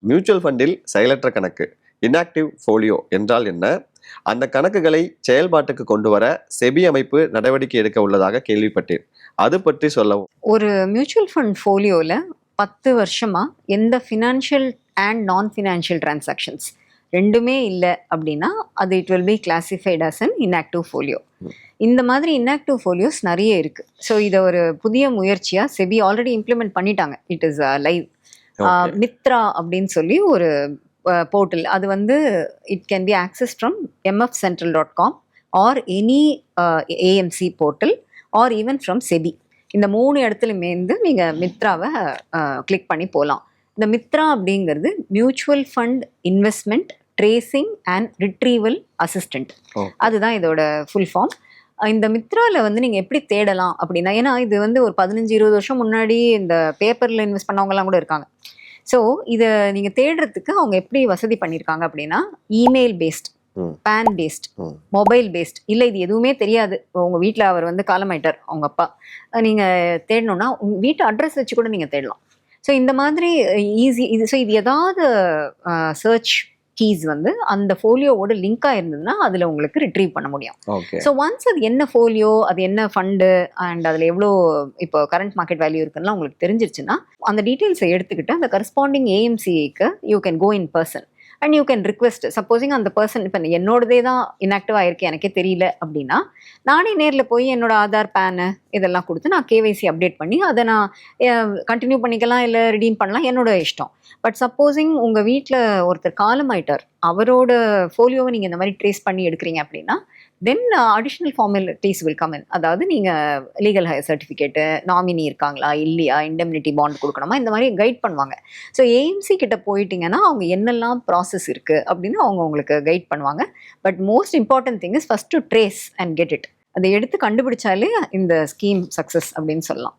Mutual ஃபண்டில் செயலற்ற கணக்கு இன்ஆக்டிவ் ஃபோலியோ என்றால் என்ன? அந்த கணக்குகளை செயல்பாட்டுக்கு கொண்டு வர செபி அமைப்பு நடவடிக்கை எடுக்க உள்ளதாக கேள்விப்பட்டேன். அது பற்றி சொல்லவும். ஒரு மியூச்சுவல் ஃபண்ட் ஃபோலியோவில் 10 வருஷமா எந்த ஃபினான்ஷியல் அண்ட் நான் ஃபினான்ஷியல் டிரான்சாக்ஷன்ஸ் ரெண்டுமே இல்லை அப்படின்னா அது it will be classified as an inactive folio. இந்த மாதிரி இன்ஆக்டிவ் ஃபோலியோஸ் நிறைய இருக்குது. ஸோ இதை ஒரு புதிய முயற்சியாக செபி ஆல்ரெடி இம்ப்ளிமெண்ட் பண்ணிட்டாங்க. It is live. மித்ரா அப்படின்னு சொல்லி ஒரு போர்ட்டல், அது வந்து it can be access from mfcentral.com or any AMC portal or even from SEBI. இந்த 3 இடத்துலையுமேருந்து நீங்கள் மித்ராவை கிளிக் பண்ணி போகலாம். இந்த மித்ரா அப்படிங்கிறது mutual fund investment tracing and retrieval assistant. அதுதான் இதோட ஃபுல் ஃபார்ம். இந்த மித்ராவில் வந்து நீங்கள் எப்படி தேடலாம் அப்படின்னா, ஏன்னா இது வந்து ஒரு 15-20 வருஷம் முன்னாடி இந்த பேப்பரில் இன்வெஸ்ட் பண்ணவங்கலாம் கூட இருக்காங்க. ஸோ இதை நீங்கள் தேடுறதுக்கு அவங்க எப்படி வசதி பண்ணியிருக்காங்க அப்படின்னா, email paste, pan paste, mobile paste, இல்லை இது எதுவுமே தெரியாது, உங்கள் வீட்டில் அவர் வந்து காலமாயிட்டார் அவங்க அப்பா, நீங்கள் தேடணுன்னா உங்கள் வீட்டு அட்ரஸ் வச்சு கூட நீங்கள் தேடலாம். ஸோ இந்த மாதிரி ஈஸி இது. ஸோ இது ஏதாவது சர்ச் கீஸ் வந்து அந்த ஃபோலியோவோட லிங்காக இருந்ததுன்னா அதில் உங்களுக்கு ரிட்ரீவ் பண்ண முடியும். ஸோ ஒன்ஸ் அது என்ன ஃபோலியோ, அது என்ன ஃபண்டு அண்ட் அதில் எவ்வளோ இப்போ கரண்ட் மார்க்கெட் வேல்யூ இருக்குன்னா உங்களுக்கு தெரிஞ்சிருச்சுன்னா அந்த டீட்டெயில்ஸை எடுத்துக்கிட்டு அந்த கரஸ்பாண்டிங் ஏஎம்சிக்கு you can go in person and you can request. Supposing அந்த பர்சன் இப்போ என்னோடதே தான் இன்ஆக்டிவ் ஆயிருக்கு எனக்கே தெரியல அப்படின்னா, நானே நேரில் போய் என்னோட ஆதார் பேனு இதெல்லாம் கொடுத்து நான் கேவைசி அப்டேட் பண்ணி அதை நான் கண்டினியூ பண்ணிக்கலாம், இல்லை ரிடீம் பண்ணலாம், என்னோட இஷ்டம். பட் சப்போஸிங் உங்கள் வீட்டில் ஒருத்தர் காலமாயிட்டார், அவரோட ஃபோலியோவை நீங்கள் இந்த மாதிரி ட்ரேஸ் பண்ணி எடுக்கிறீங்க அப்படின்னா then additional formalities will come in. அதாவது நீங்கள் லீகல் ஹையர் சர்டிஃபிகேட்டு, நாமினி இருக்காங்களா இல்லையா, இண்டெம்னிட்டி பாண்ட் கொடுக்கணுமா, இந்த மாதிரி கைட் பண்ணுவாங்க. ஸோ ஏஎம்சி கிட்ட போயிட்டீங்கன்னா அவங்க என்னெல்லாம் ப்ராசஸ் இருக்குது அப்படின்னு அவங்க உங்களுக்கு கைட் பண்ணுவாங்க. But most important thing is first to trace and get it. அதை எடுத்து கண்டுபிடிச்சாலே இந்த ஸ்கீம் சக்ஸஸ் அப்படின்னு சொல்லலாம்.